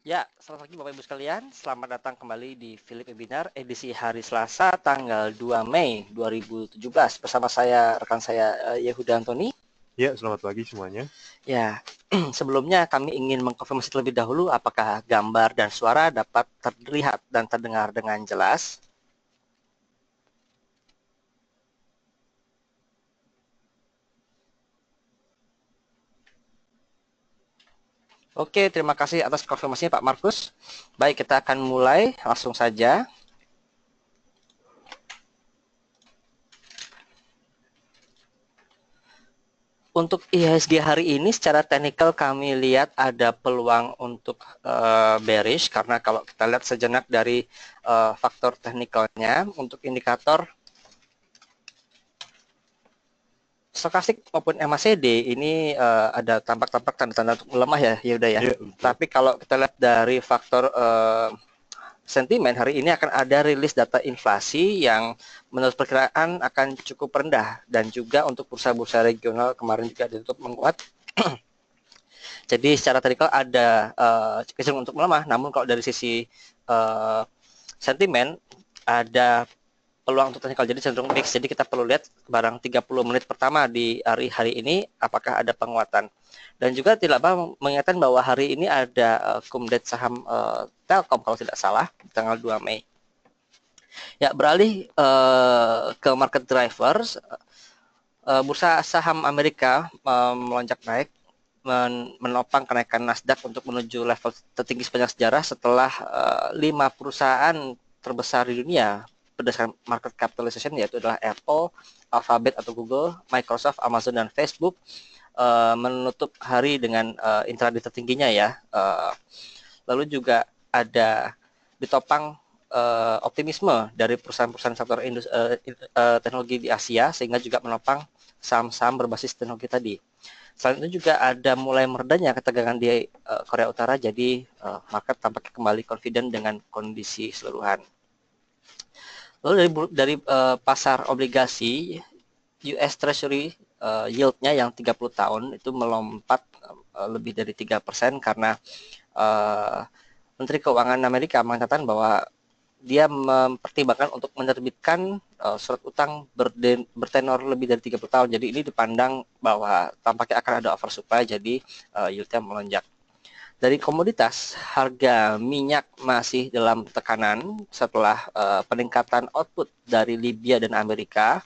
Ya, selamat pagi Bapak Ibu sekalian. Selamat datang kembali di Philip Webinar edisi hari Selasa tanggal 2 Mei 2017 bersama saya rekan saya Yehuda Antoni. Ya, selamat pagi semuanya. Ya, sebelumnya kami ingin mengkonfirmasi terlebih dahulu apakah gambar dan suara dapat terlihat dan terdengar dengan jelas. Oke, terima kasih atas konfirmasinya Pak Markus. Baik, kita akan mulai langsung saja. Untuk IHSG hari ini secara teknikal kami lihat ada peluang untuk bearish karena kalau kita lihat sejenak dari faktor teknikalnya untuk indikator stokastik maupun MACD ini ada tampak-tampak tanda-tanda untuk melemah ya Yuda ya. Ya, Tapi kalau kita lihat dari faktor sentimen hari ini akan ada rilis data inflasi yang menurut perkiraan akan cukup rendah dan juga untuk bursa-bursa regional kemarin juga ditutup menguat. Jadi secara teknikal ada kecenderungan untuk melemah, namun kalau dari sisi sentimen ada peluang untuk teknikal jadi cenderung mix. Jadi kita perlu lihat barang 30 menit pertama di hari ini apakah ada penguatan. Dan juga tidak lupa mengingatkan bahwa hari ini ada kumdet saham Telkom kalau tidak salah tanggal 2 Mei. Ya, beralih ke market drivers, bursa saham Amerika melonjak naik menopang kenaikan Nasdaq untuk menuju level tertinggi sepanjang sejarah setelah 5 perusahaan terbesar di dunia berdasarkan market capitalization yaitu adalah Apple, Alphabet atau Google, Microsoft, Amazon dan Facebook menutup hari dengan intraday tertingginya ya. Lalu juga ada ditopang optimisme dari perusahaan-perusahaan sektor teknologi di Asia sehingga juga menopang saham-saham berbasis teknologi tadi. Selain itu juga ada mulai meredanya ketegangan di Korea Utara, jadi market tampaknya kembali confident dengan kondisi keseluruhan. Lalu dari pasar obligasi, US Treasury yield-nya yang 30 tahun itu melompat lebih dari 3% karena Menteri Keuangan Amerika mengatakan bahwa dia mempertimbangkan untuk menerbitkan surat utang bertenor lebih dari 30 tahun. Jadi ini dipandang bahwa tampaknya akan ada oversupply, jadi yield-nya melonjak. Dari komoditas, harga minyak masih dalam tekanan setelah peningkatan output dari Libya dan Amerika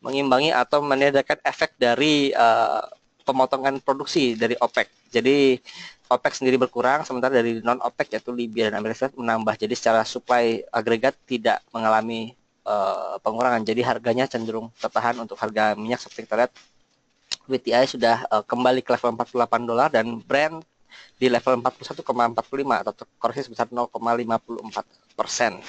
mengimbangi atau meniadakan efek dari pemotongan produksi dari OPEC. Jadi OPEC sendiri berkurang, sementara dari non-OPEC yaitu Libya dan Amerika Serikat menambah. Jadi secara supply agregat tidak mengalami pengurangan. Jadi harganya cenderung tertahan untuk harga minyak seperti kita lihat. WTI sudah kembali ke level $48 dan Brent di level 41,45 atau koreksi sebesar 0,54%.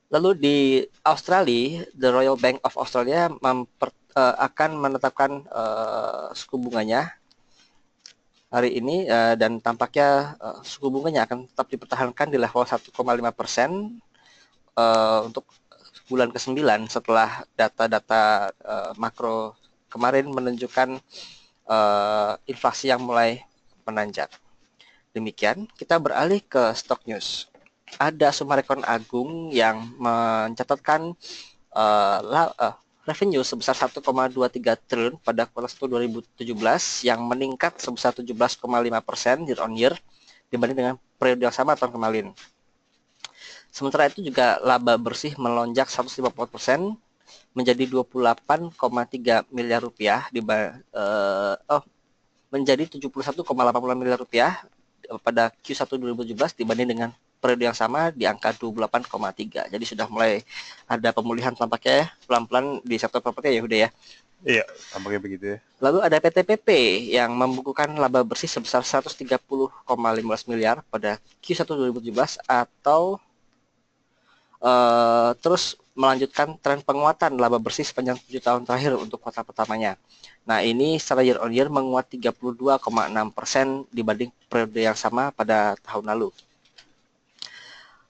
Lalu di Australia, The Royal Bank of Australia akan menetapkan suku bunganya hari ini dan tampaknya suku bunganya akan tetap dipertahankan di level 1,5% untuk bulan ke-9 setelah data-data makro kemarin menunjukkan inflasi yang mulai menanjak. Demikian, kita beralih ke stock news. Ada Summarecon Agung yang mencatatkan revenue sebesar 1,23 triliun pada kuartal 1 2017 yang meningkat sebesar 17,5% year on year dibanding dengan periode yang sama tahun kemarin. Sementara itu juga laba bersih melonjak 150% menjadi 28,3 miliar rupiah menjadi 71,80 miliar rupiah pada Q1 2017 dibanding dengan periode yang sama di angka 28,3. Jadi sudah mulai ada pemulihan tampaknya pelan-pelan di sektor properti ya Huda ya. Iya, tampaknya begitu ya. Lalu ada PTPP yang membukukan laba bersih sebesar 130,15 miliar pada Q1 2017 atau terus melanjutkan tren penguatan laba bersih sepanjang 7 tahun terakhir untuk kuartal pertamanya. Nah, ini secara year on year menguat 32,6% dibanding periode yang sama pada tahun lalu.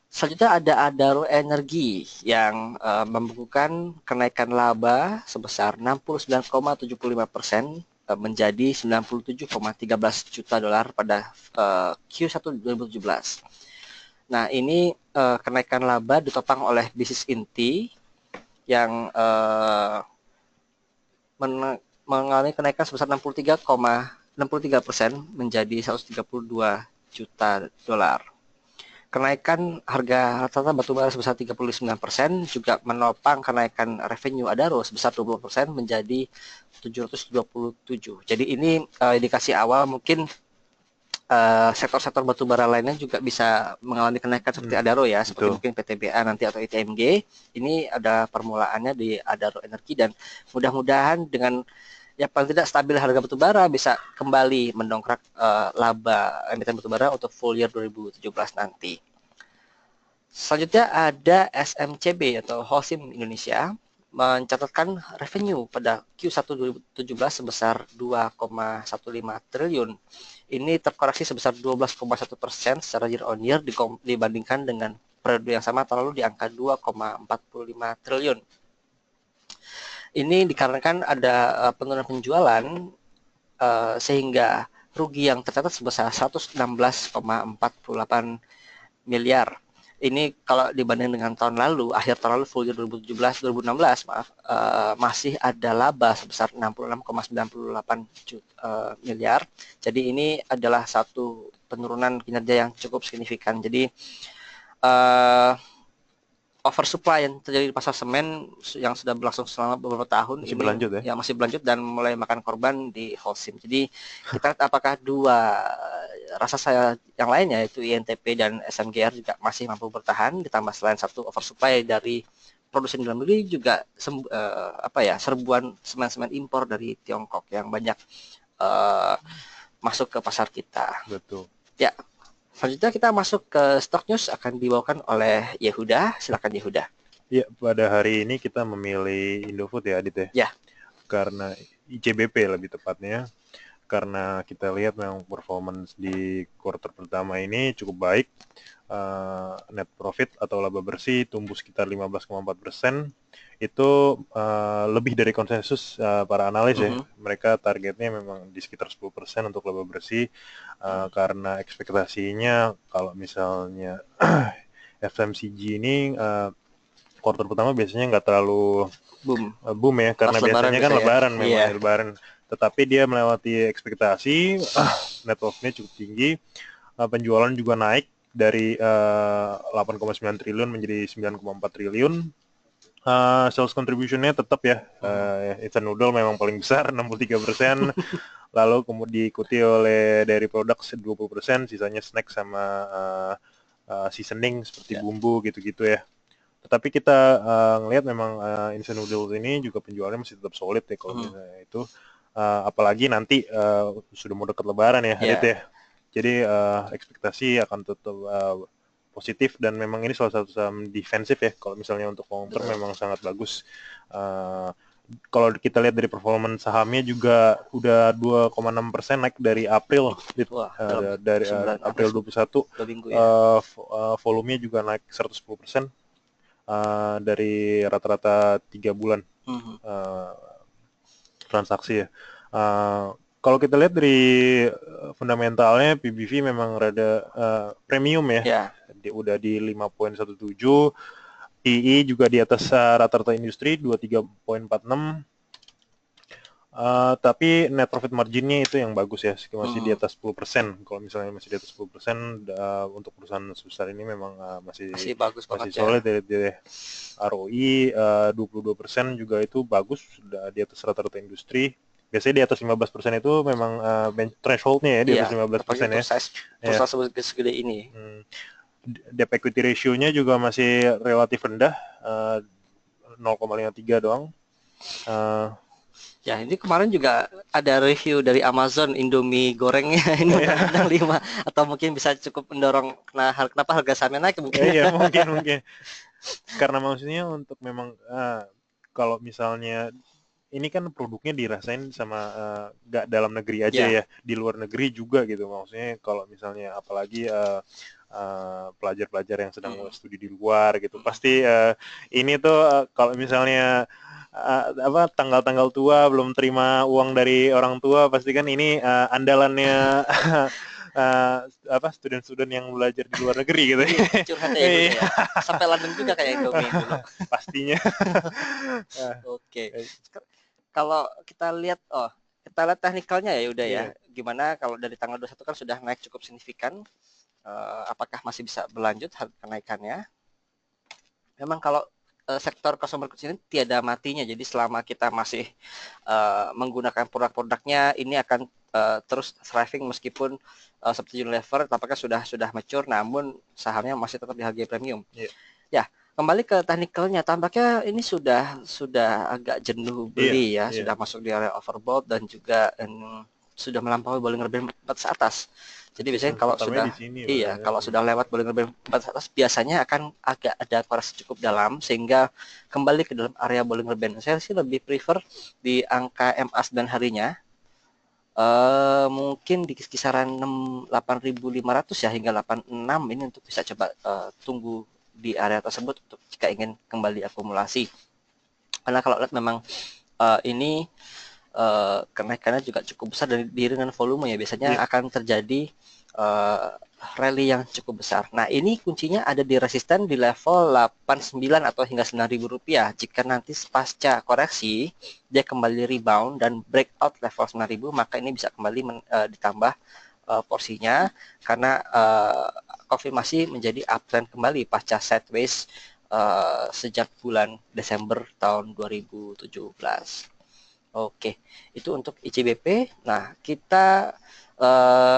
Selanjutnya ada Adaro Energi yang membukukan kenaikan laba sebesar 69,75% menjadi 97,13 juta dolar pada Q1 2017. Nah, ini kenaikan laba ditopang oleh bisnis inti yang mengalami kenaikan sebesar 63,63% menjadi 132 juta dolar. Kenaikan harga rata-rata batubara sebesar 39% juga menopang kenaikan revenue Adaro sebesar 20% menjadi 727. Jadi ini indikasi awal mungkin sektor-sektor batubara lainnya juga bisa mengalami kenaikan seperti Adaro ya, seperti mungkin PTBA nanti atau ITMG. Ini ada permulaannya di Adaro Energi dan mudah-mudahan dengan ya paling tidak stabil harga batubara bisa kembali mendongkrak laba emiten batubara untuk full year 2017 nanti. Selanjutnya ada SMCB atau Holcim Indonesia mencatatkan revenue pada Q1 2017 sebesar 2,15 triliun. Ini terkoreksi sebesar 12,1% secara year on year dibandingkan dengan periode yang sama tahun lalu di angka 2,45 triliun. Ini dikarenakan ada penurunan penjualan sehingga rugi yang tercatat sebesar 116,48 miliar. Ini kalau dibanding dengan tahun lalu, akhir tahun lalu full year 2016 masih ada laba sebesar 66,98 miliar. Jadi ini adalah satu penurunan kinerja yang cukup signifikan. Jadi oversupply yang terjadi di pasar semen yang sudah berlangsung selama beberapa tahun masih ini berlanjut ya? Masih berlanjut dan mulai makan korban di Holcim. Jadi kita lihat apakah dua rasa saya yang lainnya yaitu INTP dan SMGR juga masih mampu bertahan, ditambah selain satu oversupply dari produsen dalam negeri juga serbuan semen-semen impor dari Tiongkok yang banyak masuk ke pasar kita. Betul. Ya. Selanjutnya kita masuk ke Stock News akan dibawakan oleh Yehuda. Silakan Yehuda. Ya, pada hari ini kita memilih Indofood ya, Adit ya? Ya. Karena ICBP lebih tepatnya. Karena kita lihat memang performance di kuartal pertama ini cukup baik. Net profit atau laba bersih tumbuh sekitar 15,4%. Itu lebih dari konsensus para analis ya. Mereka targetnya memang di sekitar 10% untuk laba bersih. Karena ekspektasinya kalau misalnya FMCG ini kuartal pertama biasanya nggak terlalu boom ya, karena biasanya kan lebaran memang lebaran. Tetapi dia melewati ekspektasi, net profitnya cukup tinggi, penjualan juga naik dari 8,9 triliun menjadi 9,4 triliun. Sales contribution-nya tetap ya, instant noodle memang paling besar 63%, lalu kemudian diikuti oleh dairy products 20%, sisanya snack sama seasoning seperti bumbu gitu-gitu ya. Tetapi kita ngelihat memang instant noodles ini juga penjualannya masih tetap solid ya kalau misalnya itu, apalagi nanti sudah mau dekat lebaran ya, Adit ya. Jadi ekspektasi akan tetap positif dan memang ini salah satu saham defensif ya, kalau misalnya untuk long term memang sangat bagus. Kalau kita lihat dari performance sahamnya juga udah 2,6% naik dari April. Dari April 21 volumenya juga naik 110% dari rata-rata 3 bulan transaksi ya. Kalau kita lihat dari fundamentalnya, PBV memang rada premium ya. Udah di 5,17, PE juga di atas rata-rata industri 23,46. Tapi net profit marginnya itu yang bagus ya, masih di atas 10%. Kalau misalnya masih di atas 10%, untuk perusahaan sebesar ini memang masih bagus, masih solid ya. ROI 22% juga itu bagus, sudah di atas rata-rata industri. Biasanya di atas 15% itu memang threshold-nya ya, di atas 15% ya. Perusahaan segede ini. Debt equity ratio-nya juga masih relatif rendah, 0,53 doang. Ya, ini kemarin juga ada review dari Amazon Indomie gorengnya ini bintang 5, atau mungkin bisa cukup mendorong kenapa harga sahamnya naik mungkin. Iya, mungkin. Karena maksudnya untuk memang kalau misalnya ini kan produknya dirasain sama gak dalam negeri aja ya, di luar negeri juga gitu. Maksudnya kalau misalnya apalagi pelajar-pelajar yang sedang studi di luar gitu, pasti ini tuh kalau misalnya apa tanggal-tanggal tua belum terima uang dari orang tua, pasti kan ini andalannya apa student-student yang belajar di luar negeri gitu. Ini curhat ya ibunya ya. Sampai London juga kayak Indomie dulu. Pastinya. Oke. Kalau kita lihat, kita lihat teknikalnya ya udah ya. Iya. Gimana kalau dari tanggal 21 kan sudah naik cukup signifikan. Apakah masih bisa berlanjut kenaikannya? Memang kalau sektor consumer goods ini tiada matinya. Jadi selama kita masih menggunakan produk-produknya, ini akan terus thriving meskipun seperti Unilever tampaknya sudah mature, namun sahamnya masih tetap dihargai premium. Yeah. Ya, kembali ke teknikalnya, tampaknya ini sudah agak jenuh beli ya, sudah masuk di area overbought dan juga sudah melampaui Bollinger Band 4 atas. Jadi biasanya kalau sudah kalau sudah lewat Bollinger Band 4 atas biasanya akan agak ada koreksi cukup dalam sehingga kembali ke dalam area Bollinger Band. Saya sih lebih prefer di angka MA 9 harinya. Mungkin di kisaran 8.500 ya hingga 86 ini untuk bisa coba tunggu di area tersebut untuk jika ingin kembali akumulasi. Karena kalau lihat memang ini kenaikannya juga cukup besar dan diiringi dengan volume ya biasanya akan terjadi rally yang cukup besar. Nah ini kuncinya ada di resisten di level 89 atau hingga 9.000 rupiah. Jika nanti pasca koreksi dia kembali rebound dan breakout level 9.000 maka ini bisa kembali ditambah porsinya karena konfirmasi menjadi uptrend kembali pasca sideways sejak bulan Desember tahun 2017. Oke, itu untuk ICBP. Nah, kita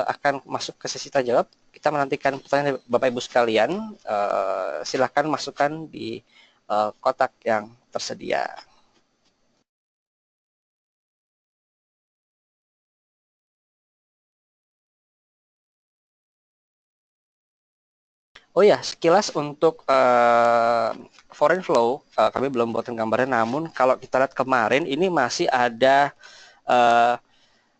akan masuk ke sesi tanya jawab. Kita menantikan pertanyaan Bapak Ibu sekalian. Silakan masukkan di kotak yang tersedia. Oh ya, sekilas untuk foreign flow, kami belum buatkan gambarnya, namun kalau kita lihat kemarin ini masih ada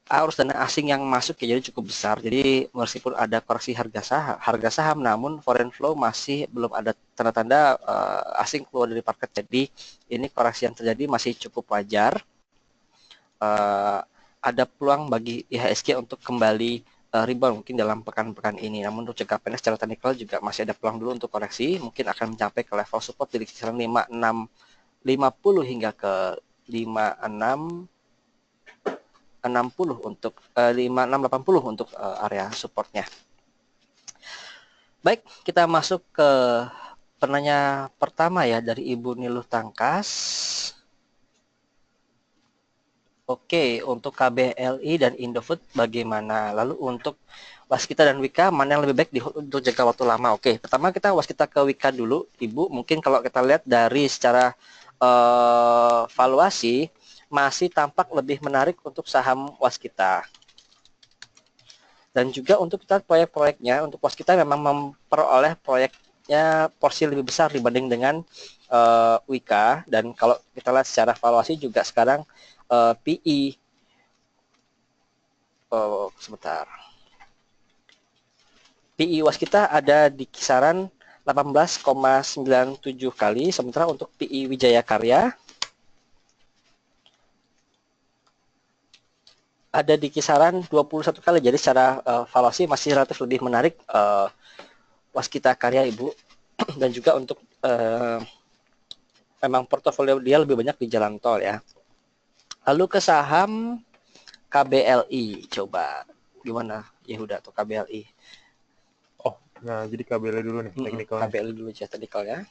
arus dana asing yang masuk ya, jadi cukup besar. Jadi meskipun ada koreksi harga saham, namun foreign flow masih belum ada tanda-tanda asing keluar dari market. Jadi ini koreksi yang terjadi masih cukup wajar. Ada peluang bagi IHSG untuk kembali rebound mungkin dalam pekan-pekan ini. Namun untuk jangka pendek secara teknikal juga masih ada peluang dulu untuk koreksi, mungkin akan mencapai ke level support di kisaran 5650 hingga ke 5660 untuk 5680 untuk area supportnya. Baik, kita masuk ke penanya pertama ya dari Ibu Niluh Tangkas. Oke, untuk KBLI dan Indofood bagaimana? Lalu untuk Waskita dan Wika mana yang lebih baik untuk jangka waktu lama? Oke, pertama kita Waskita ke Wika dulu, Ibu. Mungkin kalau kita lihat dari secara valuasi masih tampak lebih menarik untuk saham Waskita. Dan juga untuk kita proyek-proyeknya, untuk Waskita memang memperoleh proyeknya porsi lebih besar dibanding dengan Wika. Dan kalau kita lihat secara valuasi juga sekarang PE sebentar. PE Waskita ada di kisaran 18,97 kali, sementara untuk PE Wijaya Karya ada di kisaran 21 kali. Jadi secara valuasi masih relatif lebih menarik Waskita Karya, Ibu. Dan juga untuk memang portofolio dia lebih banyak di jalan tol ya. Lalu ke saham KBLI, coba gimana Yehuda atau KBLI? Oh, nah jadi KBLI dulu nih teknikalnya. KBLI dulu aja teknikalnya.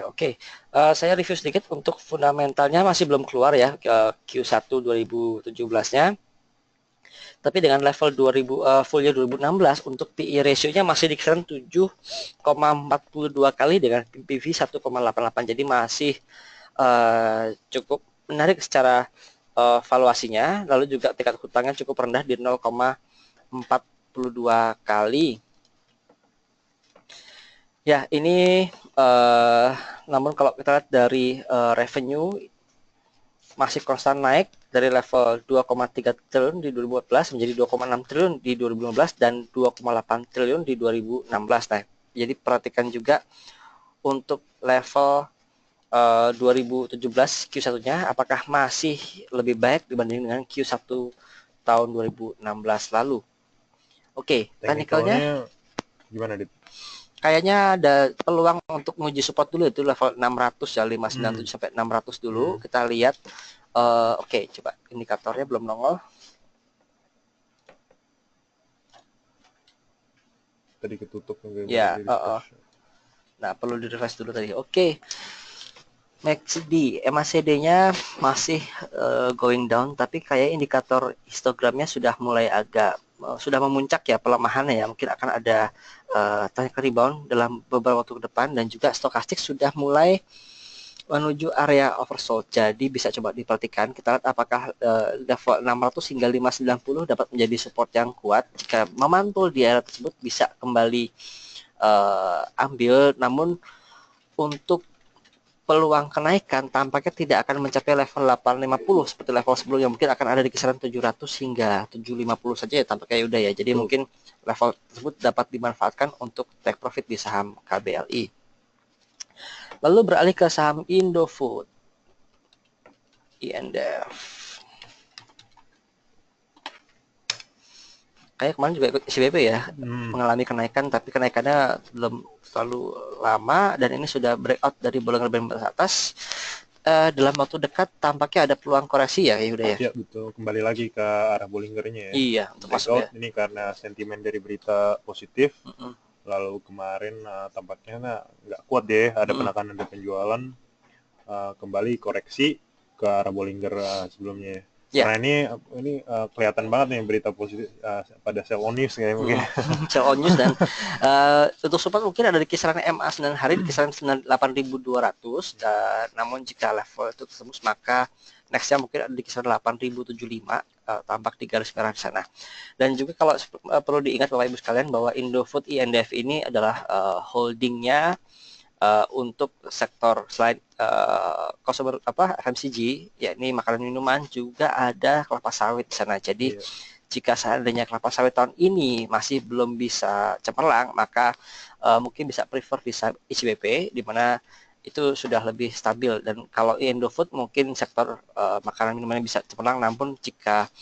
Oke, saya review sedikit untuk fundamentalnya masih belum keluar ya Q1 2017-nya. Tapi dengan level 2000 full year 2016 untuk PE ratio-nya masih di kisaran 7,42 kali dengan PV 1,88. Jadi masih cukup menarik secara valuasinya. Lalu juga tingkat hutangnya cukup rendah di 0,42 kali. Ya, ini namun kalau kita lihat dari revenue masih konstan naik dari level 2,3 triliun di 2014 menjadi 2,6 triliun di 2015 dan 2,8 triliun di 2016. Nah, jadi perhatikan juga untuk level 2017 Q1-nya apakah masih lebih baik dibanding dengan Q1 tahun 2016 lalu. Oke, technicalnya gimana, Dit? kayaknya ada peluang untuk menguji support dulu, itu level 600 ya, 597 sampai 600 dulu. Kita lihat. Oke, coba indikatornya belum nongol. Tadi ketutup Ya, nah perlu di refresh dulu tadi. Oke. MACD, MACD-nya masih going down, tapi kayak indikator histogramnya sudah mulai agak sudah memuncak ya pelemahannya ya. Mungkin akan ada technical rebound dalam beberapa waktu ke depan, dan juga stokastik sudah mulai menuju area oversold. Jadi bisa coba diperhatikan, kita lihat apakah level 600 hingga 590 dapat menjadi support yang kuat. Jika memantul di area tersebut bisa kembali ambil, namun untuk peluang kenaikan tampaknya tidak akan mencapai level 850 seperti level sebelumnya, mungkin akan ada di kisaran 700 hingga 750 saja ya tampaknya udah ya. Jadi mungkin level tersebut dapat dimanfaatkan untuk take profit di saham KBLI. Lalu beralih ke saham Indofood, INDF. Kayak kemarin juga ikut ICBP ya, mengalami kenaikan, tapi kenaikannya belum terlalu lama, dan ini sudah breakout dari Bollinger Band atas. Dalam waktu dekat tampaknya ada peluang koreksi ya udah ya. Iya betul, kembali lagi ke arah Bollingernya ya. Iya, untuk masuk ya. Ini karena sentimen dari berita positif. Lalu kemarin tampaknya nggak kuat deh, ada penekanan dari penjualan, kembali koreksi ke arah Bollinger sebelumnya. Yeah. Karena ini kelihatan banget nih berita positif pada sell on news kayak mungkin. Sell on news, dan untuk support mungkin ada di kisaran MA 9 hari di kisaran 8.200, namun jika level itu tertembus maka nextnya mungkin ada di kisaran 8.075, tampak di garis merah di sana. Dan juga kalau perlu diingat Bapak Ibu sekalian bahwa Indofood INDF ini adalah holdingnya untuk sektor selain consumer FMCG, yakni makanan minuman, juga ada kelapa sawit di sana. Jadi jika seandainya kelapa sawit tahun ini masih belum bisa cemerlang, maka mungkin bisa prefer di ICBP, di mana itu sudah lebih stabil. Dan kalau Indofood mungkin sektor makanan minuman bisa cemerlang, namun jika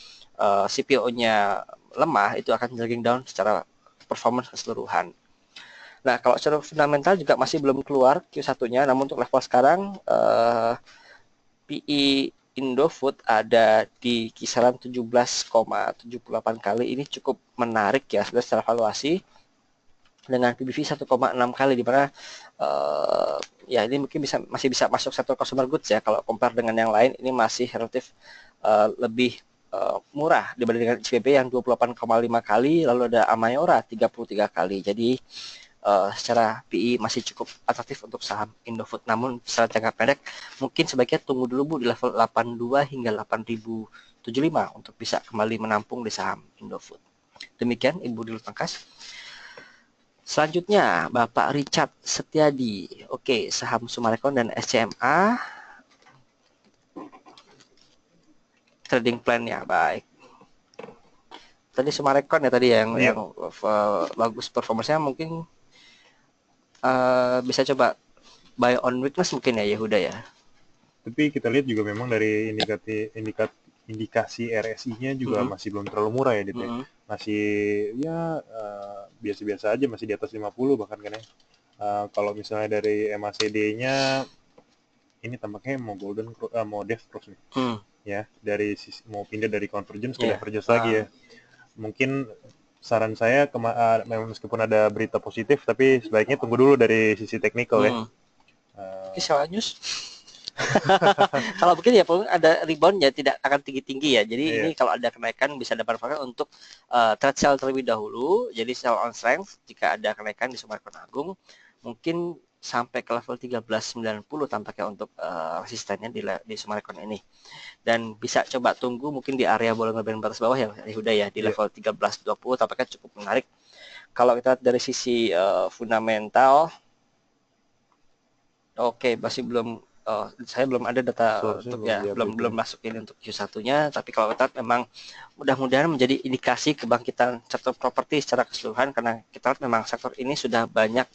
CPO-nya lemah, itu akan dragging down secara performance keseluruhan. Nah, kalau secara fundamental juga masih belum keluar Q1-nya, namun untuk level sekarang PE Indofood ada di kisaran 17,78 kali. Ini cukup menarik ya secara valuasi, dengan PBV 1,6 kali, di mana ya ini mungkin masih bisa masuk sektor consumer goods ya. Kalau compare dengan yang lain, ini masih relatif lebih murah dibanding dengan CBP yang 28,5 kali, lalu ada Amayora 33 kali. Jadi secara PE masih cukup atraktif untuk saham Indofood. Namun secara jangka pendek mungkin sebaiknya tunggu dulu Bu di level 82 hingga 8.075 untuk bisa kembali menampung di saham Indofood. Demikian Ibu Dulu Pangkas. Selanjutnya Bapak Richard Setiadi. Oke, saham Summarecon dan SCMA. Trading plan-nya baik. Tadi Summarecon ya tadi yang bagus performanya, mungkin bisa coba buy on weakness mungkin ya Yehuda ya. Tapi kita lihat juga memang dari indikasi RSI-nya juga masih belum terlalu murah ya, Dit. Masih ya biasa-biasa aja, masih di atas 50 bahkan kan ya. Kalau misalnya dari MACD-nya ini tampaknya mau mau death cross nih. Ya, dari mau pindah dari convergence ke divergence lagi ya. Mungkin saran saya memang meskipun ada berita positif, tapi sebaiknya tunggu dulu dari sisi teknikal ya. Kisah news. Kalau begini ya, ada rebound ya, tidak akan tinggi-tinggi ya. Jadi ini kalau ada kenaikan bisa dimanfaatkan untuk trade sell terlebih dahulu. Jadi sell on strength jika ada kenaikan di Summarecon Agung, mungkin sampai ke level 1390 tampaknya untuk resistennya di Summarecon ini. Dan bisa coba tunggu mungkin di area Bollinger Band batas bawah ya udah ya, di level 1320 tampaknya cukup menarik. Kalau kita lihat dari sisi fundamental, Oke, masih belum, saya belum ada data Source-nya untuk belum ya, belum di-update belum ya. masuk ini untuk Q1-nya, tapi kalau kita memang mudah-mudahan menjadi indikasi kebangkitan sektor properti secara keseluruhan, karena kita lihat memang sektor ini sudah banyak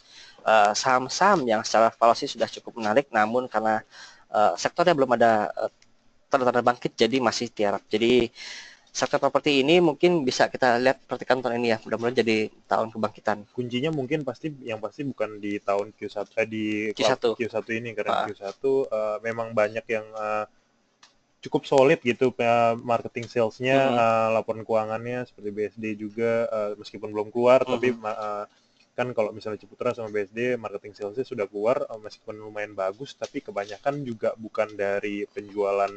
saham-saham yang secara valuasi sudah cukup menarik, namun karena sektornya belum ada tanda-tanda bangkit, jadi masih tiarap. Jadi sektor properti ini mungkin bisa kita lihat perhatikan tahun ini ya, mudah-mudahan jadi tahun kebangkitan. Kuncinya mungkin yang pasti bukan di tahun Q1 di Q1. Q1 ini, karena Uh, Q1 memang banyak yang cukup solid gitu marketing salesnya, mm, laporan keuangannya seperti BSD juga, meskipun belum keluar tapi mm, kan kalau misalnya Ciputra sama BSD marketing salesnya sudah keluar, meskipun lumayan bagus tapi kebanyakan juga bukan dari penjualan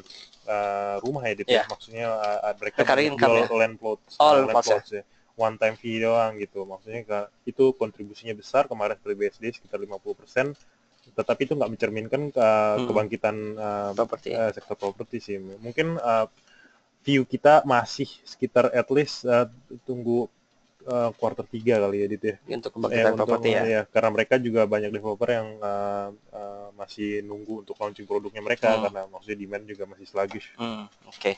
rumah ya Dit ya, ya, maksudnya mereka recurring banyak income jual ya, all in land plots ya. plots ya, one time fee doang gitu, maksudnya itu kontribusinya besar kemarin seperti BSD sekitar 50%, tetapi itu nggak mencerminkan Mm, kebangkitan properti sektor properti sih. Mungkin view kita masih sekitar at least tunggu quarter 3 kali ya Dit ya. untuk kebangkitan Untuk properti ya. ya karena mereka juga banyak developer yang masih nunggu untuk launching produknya mereka Hmm, karena maksudnya demand juga masih sluggish. oke.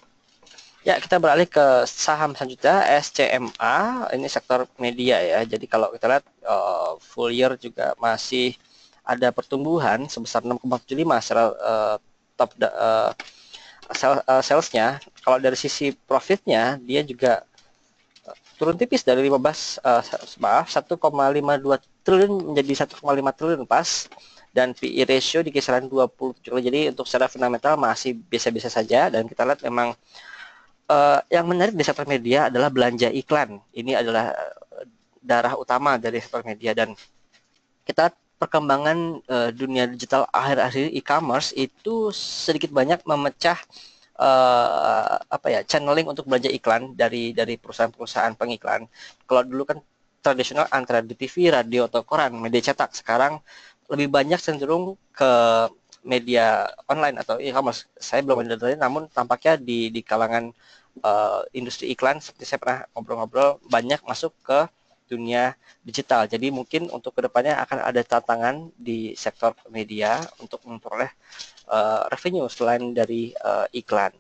Ya, kita beralih ke saham selanjutnya, SCMA. Ini sektor media ya. Jadi kalau kita lihat full year juga masih ada pertumbuhan sebesar 6,75 secara top salesnya. Kalau dari sisi profitnya, dia juga turun tipis dari 1,52 triliun menjadi 1,5 triliun pas, dan PE ratio di kisaran 27 kali. Jadi untuk secara fundamental masih biasa-biasa saja, dan kita lihat memang yang menarik di sektor media adalah belanja iklan. Ini adalah darah utama dari sektor media, dan kita perkembangan dunia digital akhir-akhir e-commerce itu sedikit banyak memecah apa ya, channeling untuk belanja iklan dari perusahaan-perusahaan pengiklan. Kalau dulu kan tradisional antara di TV, radio atau koran, media cetak. Sekarang lebih banyak cenderung ke media online atau e-commerce. Saya belum ada datanya, namun tampaknya di kalangan industri iklan seperti saya pernah ngobrol-ngobrol banyak masuk ke dunia digital. Jadi mungkin untuk kedepannya akan ada tantangan di sektor media untuk memperoleh revenue selain dari iklan.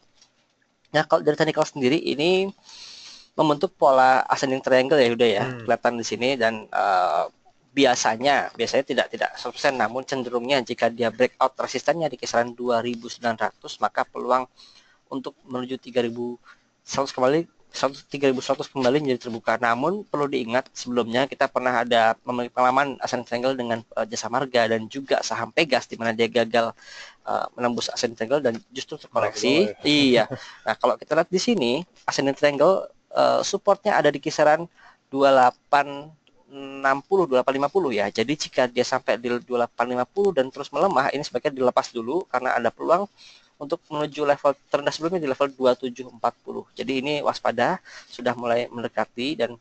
Nah, kalau dari technical sendiri ini membentuk pola ascending triangle ya udah ya, Hmm. kelihatan di sini, dan biasanya tidak 100%, namun cenderungnya jika dia breakout resistennya di kisaran 2.900, maka peluang untuk menuju 3.100 kembali, 3.100 kembali menjadi terbuka. Namun perlu diingat sebelumnya kita pernah ada memiliki pengalaman ascending triangle dengan Jasa Marga dan juga saham Pegas di mana dia gagal menembus ascending triangle dan justru Malah ke bawah terkoreksi. ya. Iya. Nah, kalau kita lihat di sini ascending triangle supportnya ada di kisaran 2860, 2850 ya. Jadi jika dia sampai di 2850 dan terus melemah, ini sebaiknya dilepas dulu karena ada peluang untuk menuju level terendah sebelumnya di level 2740. Jadi ini waspada, sudah mulai mendekati, dan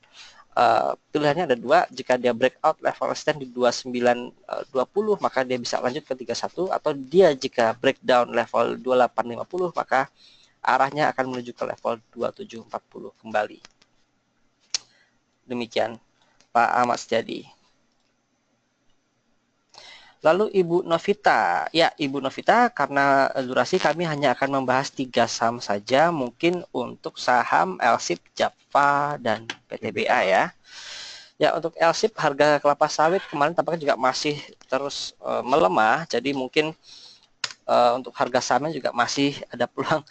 pilihannya ada dua. Jika dia breakout level resisten di 2920, maka dia bisa lanjut ke 31, atau dia jika breakdown level 2850, maka arahnya akan menuju ke level 2740 kembali. Demikian Pak Ahmad Sejadi. Lalu Ibu Novita, ya Ibu Novita, karena durasi kami hanya akan membahas 3 saham saja, mungkin untuk saham LSIP, Java, dan PTBA ya. Ya, untuk LSIP harga kelapa sawit kemarin tampaknya juga masih terus melemah, jadi mungkin untuk harga sahamnya juga masih ada peluang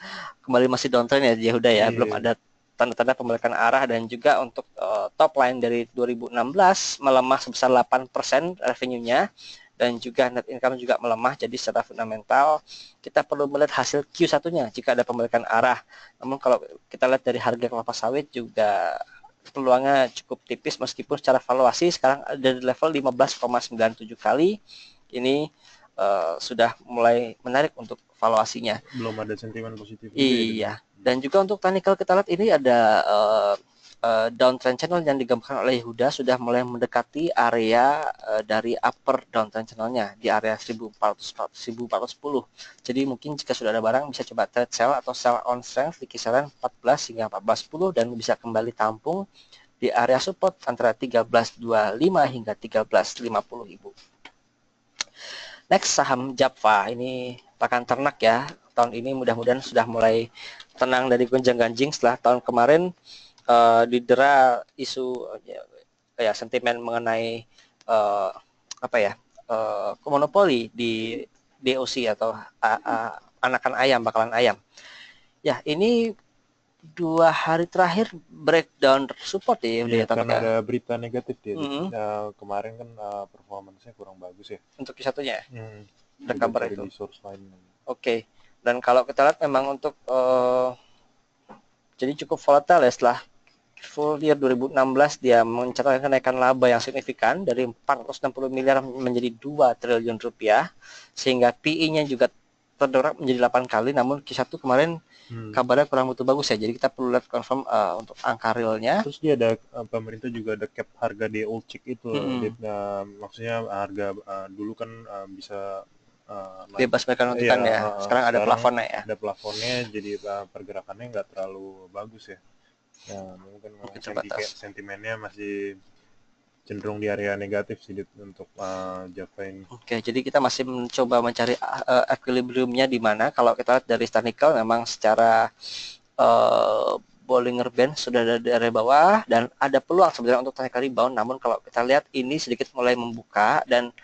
kembali masih downtrend ya Yahuda ya, belum Iya. ada tanda-tanda pembalikan arah, dan juga untuk top line dari 2016 melemah sebesar 8% revenue-nya, dan juga net income juga melemah. Jadi secara fundamental kita perlu melihat hasil Q1-nya jika ada pembalikan arah. Namun kalau kita lihat dari harga kelapa sawit juga peluangnya cukup tipis, meskipun secara valuasi sekarang ada di level 15,97 kali. Ini sudah mulai menarik untuk valuasinya. Belum ada sentimen positif juga ya Dit ya. Iya. Dan juga untuk technical kita lihat ini ada downtrend channel yang digambarkan oleh Yehuda sudah mulai mendekati area dari upper downtrend channelnya di area 1400 1410. Jadi mungkin jika sudah ada barang bisa coba trade sell atau sell on strength di kisaran 14 hingga 1410, dan bisa kembali tampung di area support antara 1325 hingga 1350 Ibu. Next, saham Java. Ini pakan ternak ya. Tahun ini mudah-mudahan sudah mulai tenang dari gonjang-ganjing setelah tahun kemarin didera isu ya sentimen mengenai uh, apa ya monopoli di DOC atau anakan ayam, bakalan ayam. Ya, ini 2 hari terakhir breakdown support ya, udah Iya, ya karena ada tampaknya. berita negatif dia. Mm-hmm. Kemarin kan performance-nya kurang bagus ya. Untuk satunya, ada Coba kabar cari itu. di source lain. Oke. Dan kalau kita lihat memang untuk jadi cukup volatile ya setelah full year 2016 dia mencatatkan kenaikan laba yang signifikan dari 460 miliar menjadi 2 triliun rupiah sehingga PE-nya juga terdorong menjadi 8 kali, namun Q1 kemarin kabarnya kurang begitu bagus ya. Jadi kita perlu lihat confirm untuk angka realnya. Terus dia ada pemerintah juga ada cap harga di Olcik itu. Maksudnya harga dulu kan bisa naik. Bebas mereka menentukan ya. Sekarang ada plafonnya ya. Ada plafonnya, jadi pergerakannya nggak terlalu bagus ya. Ya, mungkin sentimennya masih cenderung di area negatif sih untuk Java ini. Oke, jadi kita masih mencoba mencari equilibriumnya di mana. Kalau kita lihat dari technical memang secara Bollinger Band sudah ada dari bawah dan ada peluang sebenarnya untuk technical rebound. Namun kalau kita lihat ini sedikit mulai membuka dan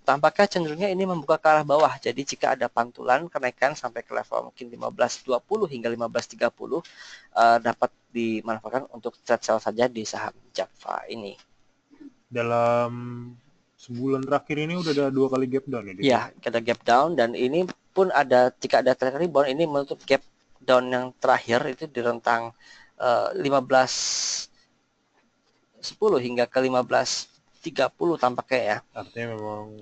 tampaknya cenderungnya ini membuka ke arah bawah. Jadi jika ada pantulan kenaikan sampai ke level mungkin 15.20 hingga 15.30 dapat dimanfaatkan untuk trade sell saja di saham Java ini. Dalam sebulan terakhir ini udah ada 2 kali gap down ya? Iya, ada gap down dan ini pun ada jika ada trend rebound ini menutup gap down yang terakhir itu di rentang 15.10 hingga ke 15.30 tampaknya ya. Artinya memang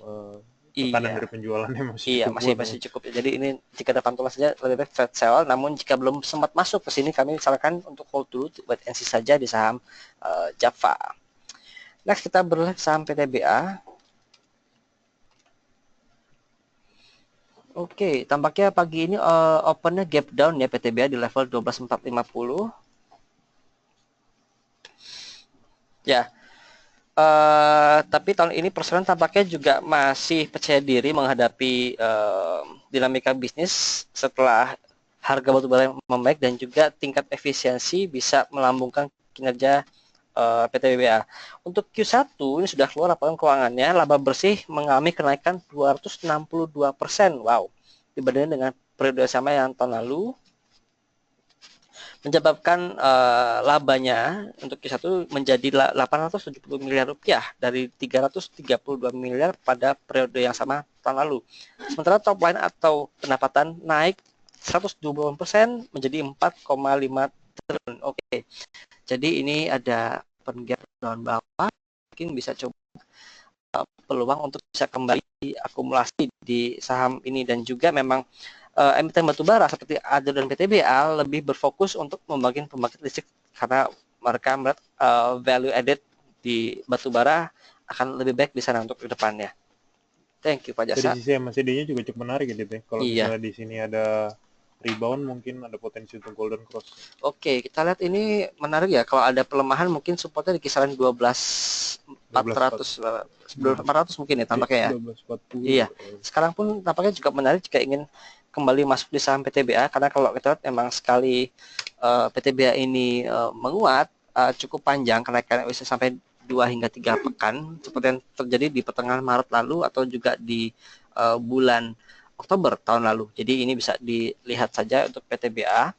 tekanan dari penjualannya masih cukup. Jadi ini jika ada pantulan saja lebih baik trade sell. Namun jika belum sempat masuk ke sini kami sarankan untuk hold dulu wait and see saja di saham Java. Next kita beralih saham PTBA. Oke, tampaknya pagi ini opennya gap down ya PTBA di level 12.450. Ya, tapi tahun ini perseroan tampaknya juga masih percaya diri menghadapi dinamika bisnis setelah harga batubara membaik dan juga tingkat efisiensi bisa melambungkan kinerja PTBA. Untuk Q1 ini sudah keluar laporan keuangannya, laba bersih mengalami kenaikan 262%. Wow, dibandingkan dengan periode sama yang tahun lalu, menyebabkan labanya untuk Q1 menjadi 870 miliar rupiah dari 332 miliar pada periode yang sama tahun lalu. Sementara top line atau pendapatan naik 120% menjadi 4,5 triliun. Oke. Jadi ini ada open gap down bawah, mungkin bisa coba peluang untuk bisa kembali akumulasi di saham ini dan juga memang emiten batubara seperti ADO dan PTBA lebih berfokus untuk membangun pembangkit listrik karena mereka melihat value added di batubara akan lebih baik di sana untuk ke depannya. Thank you Pak Jasa. Dari sisi MACD-nya juga cukup menarik gitu ya. Kalau misalnya di sini ada rebound mungkin ada potensi untuk golden cross. Oke, kita lihat ini menarik ya. Kalau ada pelemahan mungkin supportnya di kisaran 12.400 mungkin ya tampaknya ya. 12.40. Iya. Sekarang pun tampaknya juga menarik jika ingin kembali masuk di saham PTBA karena kalau kita lihat memang sekali PTBA ini menguat cukup panjang kenaikan bisa sampai 2 hingga 3 pekan seperti yang terjadi di pertengahan Maret lalu atau juga di bulan Oktober tahun lalu. Jadi ini bisa dilihat saja untuk PTBA.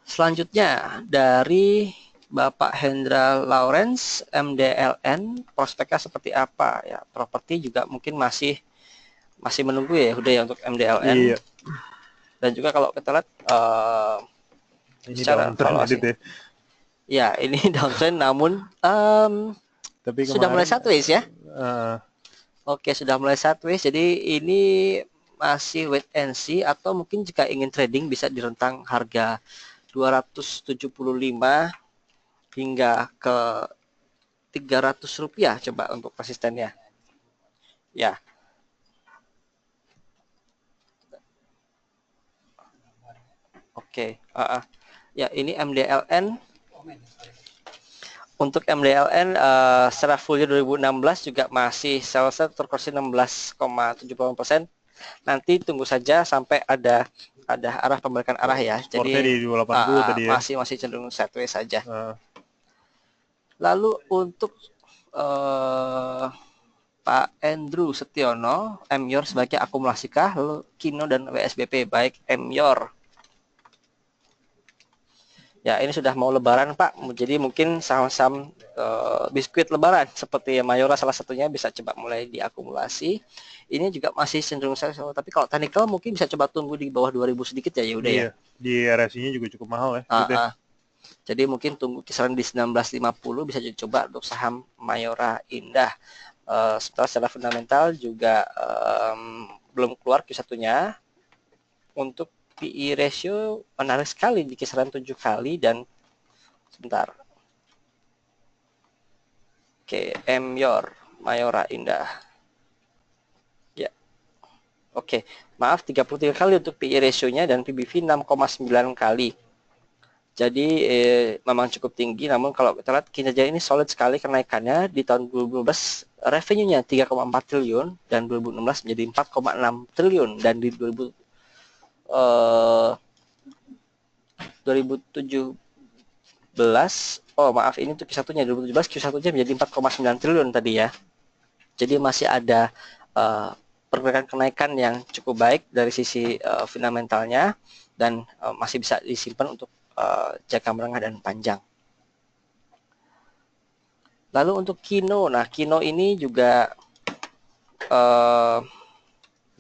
Selanjutnya dari Bapak Hendra Lawrence MDLN, prospeknya seperti apa ya? Properti juga mungkin masih menunggu ya udah ya untuk MDLN. Iya. Dan juga kalau kita lihat ini secara valuasi ya ini downtrend namun tapi sudah mulai sideways ya. Oke, sudah mulai sideways. Jadi ini masih wait and see atau mungkin jika ingin trading bisa di rentang harga 275 hingga ke 300 rupiah coba untuk resistennya. Ya. Oke. Ya ini MDLN. Untuk MDLN secara full year 2016 juga masih sell terkoreksi 16,70%. Nanti tunggu saja sampai ada arah pembalikan arah ya. Supportnya Jadi di 280 tadi ya. masih cenderung sideways saja. Uh, Lalu untuk Pak Andrew Setiono, MYOR sebagai akumulasi kah? Lalu Kino dan WSBP baik MYOR. Ya, ini sudah mau lebaran, Pak. Jadi mungkin saham-saham biskuit lebaran seperti Mayora salah satunya bisa coba mulai diakumulasi. Ini juga masih cenderung sell, tapi kalau technical mungkin bisa coba tunggu di bawah 2000 sedikit ya, udah iya, ya. Di RSI-nya juga cukup mahal ya. Gitu ya. Jadi mungkin tunggu kisaran di 1950 bisa coba untuk saham Mayora Indah. Setelah secara fundamental juga belum keluar Q1-nya. Untuk PE ratio menarik sekali di kisaran 7 kali dan sebentar. Oke, MYOR Mayora Indah. Ya. Oke, maaf 33 kali untuk PE ratio-nya dan PBV 6,9 kali. Jadi memang cukup tinggi, namun kalau kita lihat kinerja ini solid sekali kenaikannya di tahun 2012 revenue-nya 3,4 triliun dan 2016 menjadi 4,6 triliun dan di 2017 ini untuk Q1-nya 2017 Q1-nya menjadi 4,9 triliun tadi ya. Jadi masih ada pergerakan kenaikan yang cukup baik dari sisi fundamentalnya dan masih bisa disimpan untuk jangka menengah dan panjang. Lalu untuk Kino, nah Kino ini juga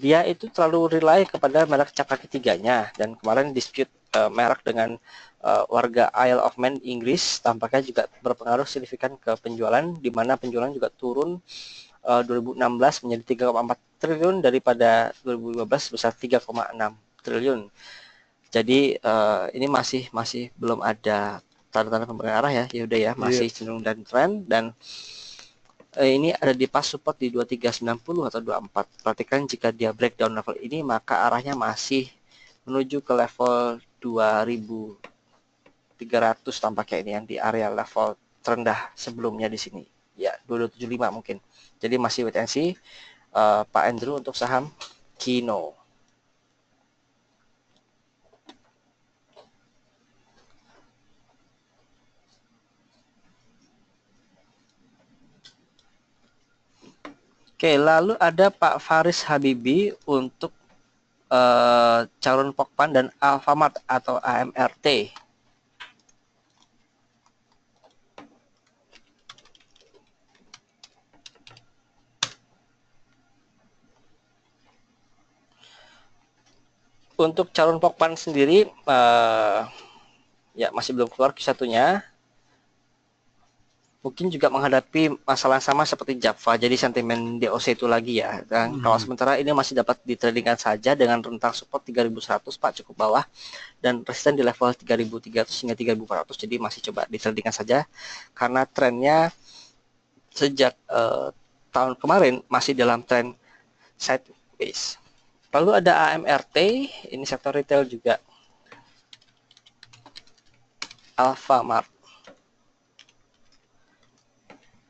dia itu terlalu rely kepada merek cakra ketiganya dan kemarin dispute merek dengan warga Isle of Man Inggris tampaknya juga berpengaruh signifikan ke penjualan, di mana penjualan juga turun 2016 menjadi 3,4 triliun daripada 2012 sebesar 3,6 triliun. Jadi ini masih belum ada tanda-tanda pembalikan arah ya. Ya udah ya, masih cenderung dan tren dan ini ada di pas support di 2390 atau 24. Perhatikan jika dia breakdown level ini maka arahnya masih menuju ke level 2300 tampaknya ini yang di area level terendah sebelumnya di sini. Ya, 2275 mungkin. Jadi masih wait and see Pak Andrew untuk saham Kino. Oke, lalu ada Pak Faris Habibi untuk Charun Pokpan dan Alfamart atau AMRT. Untuk Charun Pokpan sendiri ya masih belum keluar Q1-nya. Mungkin juga menghadapi masalah sama seperti Java, jadi sentimen DOC itu lagi ya. Dan kalau sementara ini masih dapat ditradingkan saja dengan rentang support 3100 Pak, cukup bawah, dan resisten di level 3300 hingga 3400, jadi masih coba ditradingkan saja karena trennya sejak tahun kemarin masih dalam tren sideways. Lalu ada AMRT, ini sektor retail juga. Alfamart.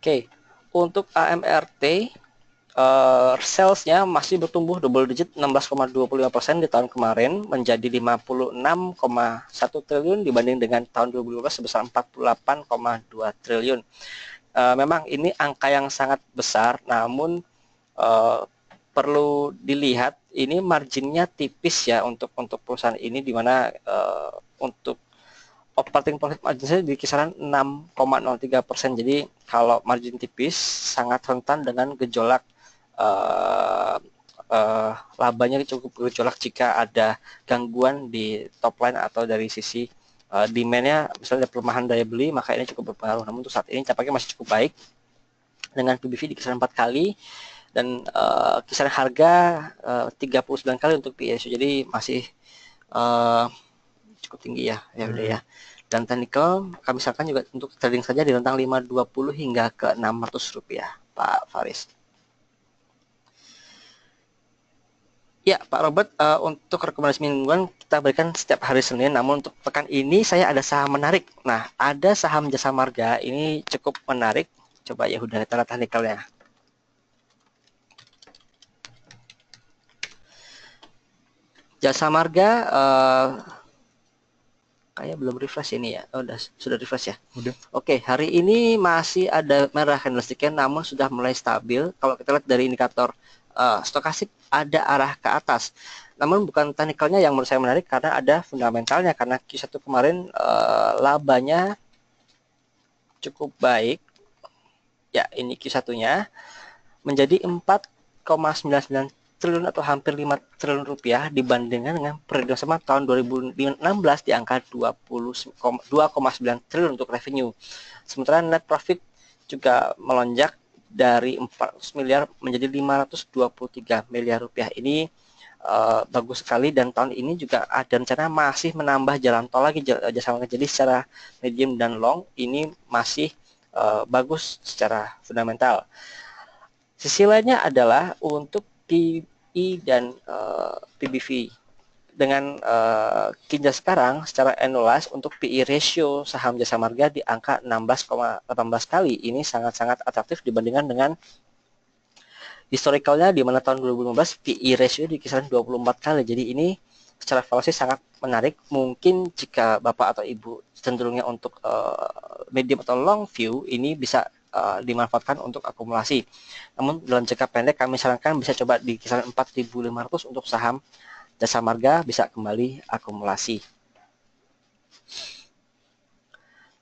Oke, untuk AMRT salesnya masih bertumbuh double digit 16,25% di tahun kemarin menjadi 56,1 triliun dibanding dengan tahun 2012 sebesar 48,2 triliun. Memang ini angka yang sangat besar, namun perlu dilihat ini marginnya tipis ya untuk perusahaan ini, di mana untuk operating profit margin di kisaran 6,03%. Jadi kalau margin tipis sangat rentan dengan gejolak labanya cukup gejolak jika ada gangguan di top line atau dari sisi demand-nya, misalnya ada pelemahan daya beli, maka ini cukup berpengaruh. Namun untuk saat ini tampaknya masih cukup baik dengan PBV di kisaran 4 kali dan kisaran harga 39 kali untuk PE ratio. Jadi masih cukup tinggi ya, udah ya. Dan technical kami sarankan juga untuk trading saja di rentang 520 hingga ke 600 rupiah, Pak Faris. Ya, Pak Robert, untuk rekomendasi mingguan kita berikan setiap hari Senin, namun untuk pekan ini saya ada saham menarik. Nah, ada saham Jasa Marga, ini cukup menarik. Coba ya udah tanda teknikalnya. Jasa Marga, kayak belum refresh ini ya. Oh, sudah refresh ya. Udah. Oke, hari ini masih ada merah candlesticknya, namun sudah mulai stabil. Kalau kita lihat dari indikator stokastik ada arah ke atas. Namun bukan teknikalnya yang menurut saya menarik karena ada fundamentalnya. Karena Q1 kemarin labanya cukup baik. Ya, ini Q1-nya menjadi 4,99 triliun atau hampir 5 triliun rupiah dibandingkan dengan periode sama tahun 2016 di angka 2,9 triliun untuk revenue. Sementara net profit juga melonjak dari 400 miliar menjadi 523 miliar rupiah. Ini bagus sekali, dan tahun ini juga ada rencana masih menambah jalan tol lagi Jasa Marga. Jadi secara medium dan long ini masih bagus secara fundamental. Sisi lainnya adalah untuk PI dan PBV. Dengan kinerja sekarang secara annualized untuk PI ratio saham Jasa Marga di angka 16,18 kali. Ini sangat-sangat atraktif dibandingkan dengan historicalnya di mana tahun 2015 PI ratio di kisaran 24 kali. Jadi ini secara valuasi sangat menarik. Mungkin jika Bapak atau Ibu cenderungnya untuk medium atau long view, ini bisa dimanfaatkan untuk akumulasi. Namun dalam jangka pendek kami sarankan bisa coba di kisaran 4.500 untuk saham Jasa Marga, bisa kembali akumulasi.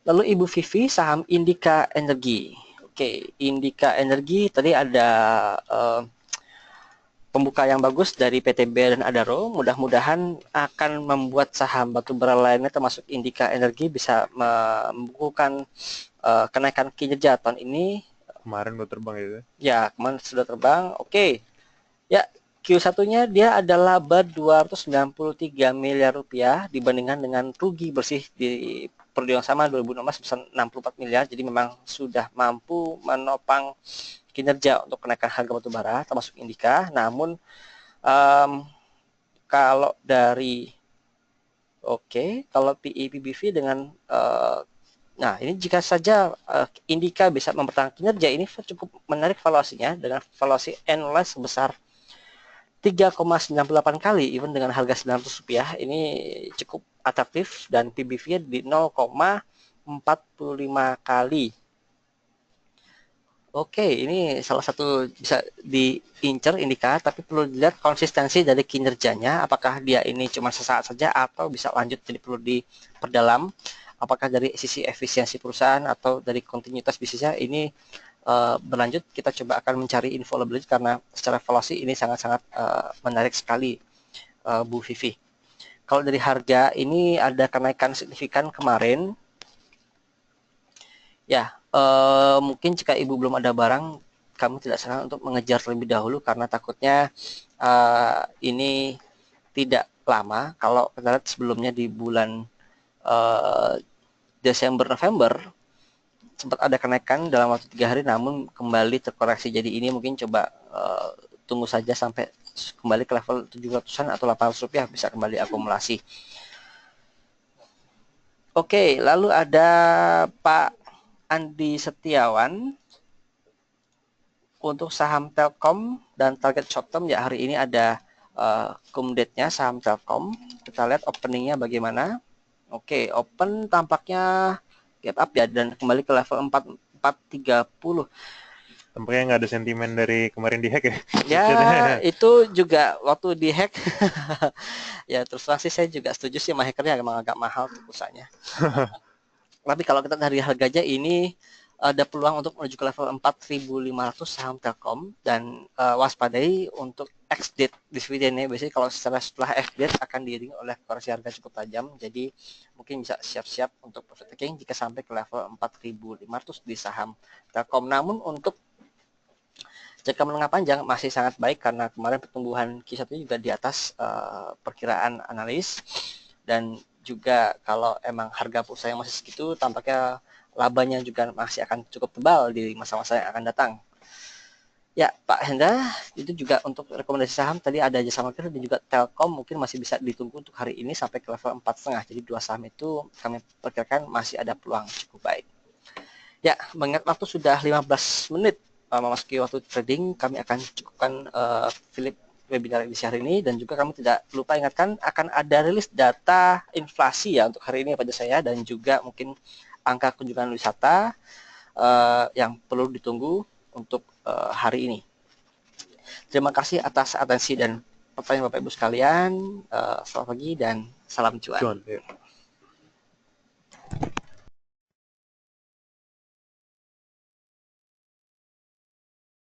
Lalu Ibu Vivi, saham Indika Energi. Oke, Indika Energi tadi ada pembuka yang bagus dari PTB dan Adaro. Mudah-mudahan akan membuat saham batubara lainnya termasuk Indika Energi bisa membukukan kenaikan kinerja tahun ini. Kemarin gue terbang gitu. Ya, kemarin sudah terbang. Oke. Ya, Q1-nya dia ada laba 293 miliar rupiah dibandingkan dengan rugi bersih di periode yang sama 2016 sebesar 64 miliar. Jadi memang sudah mampu menopang kinerja untuk kenaikan harga batubara termasuk Indika. Namun kalau dari kalau PE PBV dengan nah ini jika saja Indika bisa mempertahankan kinerja, ini cukup menarik valuasinya dengan valuasi annualized sebesar 3,98 kali, even dengan harga Rp900, ini cukup atraktif, dan PBV-nya di 0,45 kali. Oke, ini salah satu bisa diincar Indika, tapi perlu dilihat konsistensi dari kinerjanya, apakah dia ini cuma sesaat saja atau bisa lanjut, jadi perlu diperdalam. Apakah dari sisi efisiensi perusahaan atau dari kontinuitas bisnisnya ini berlanjut. Kita coba akan mencari info lebih lanjut karena secara valuasi ini sangat-sangat menarik sekali, Bu Vivi. Kalau dari harga ini ada kenaikan signifikan kemarin. Ya, mungkin jika Ibu belum ada barang, kami tidak saran untuk mengejar terlebih dahulu karena takutnya ini tidak lama. Kalau kita lihat sebelumnya di bulan Desember November sempat ada kenaikan dalam waktu 3 hari, namun kembali terkoreksi. Jadi ini mungkin coba tunggu saja sampai kembali ke level 700-an atau 800 rupiah bisa kembali akumulasi. Oke, lalu ada Pak Andi Setiawan untuk saham Telkom dan target short term. Ya, hari ini ada cum-date-nya saham Telkom. Kita lihat openingnya bagaimana. Oke, open tampaknya gap up ya, dan kembali ke level 430. Tampaknya nggak ada sentimen dari kemarin di hack ya. Ya, itu juga waktu di hack. Ya, terus terang sih saya juga setuju sih sama hackernya, emang agak mahal tuh pulsanya. Tapi kalau kita dari harganya ini ada peluang untuk menuju ke level 4.500 saham Telkom, dan waspadai untuk ex-date dividennya. Biasanya kalau setelah ex-date akan diiringi oleh koreksi harga cukup tajam, jadi mungkin bisa siap-siap untuk profit taking jika sampai ke level 4.500 di saham Telkom. Namun untuk jangka menengah panjang masih sangat baik karena kemarin pertumbuhan Q1 juga di atas perkiraan analis, dan juga kalau emang harga pulsa yang masih segitu, tampaknya labanya juga masih akan cukup tebal di masa-masa yang akan datang. Ya, Pak Hendra, itu juga untuk rekomendasi saham tadi ada Jasa Marga dan juga Telkom mungkin masih bisa ditunggu untuk hari ini sampai ke level 4,5. Jadi dua saham itu kami perkirakan masih ada peluang cukup baik. Ya, mengingat waktu sudah 15 menit memasuki waktu trading, kami akan cukupkan Philip webinar edisi hari ini dan juga kami tidak lupa ingatkan akan ada rilis data inflasi ya untuk hari ini pada saya dan juga mungkin angka kunjungan wisata yang perlu ditunggu untuk hari ini. Terima kasih atas atensi dan pertanyaan Bapak Ibu sekalian. Selamat pagi dan salam cuan. Cuan, ya.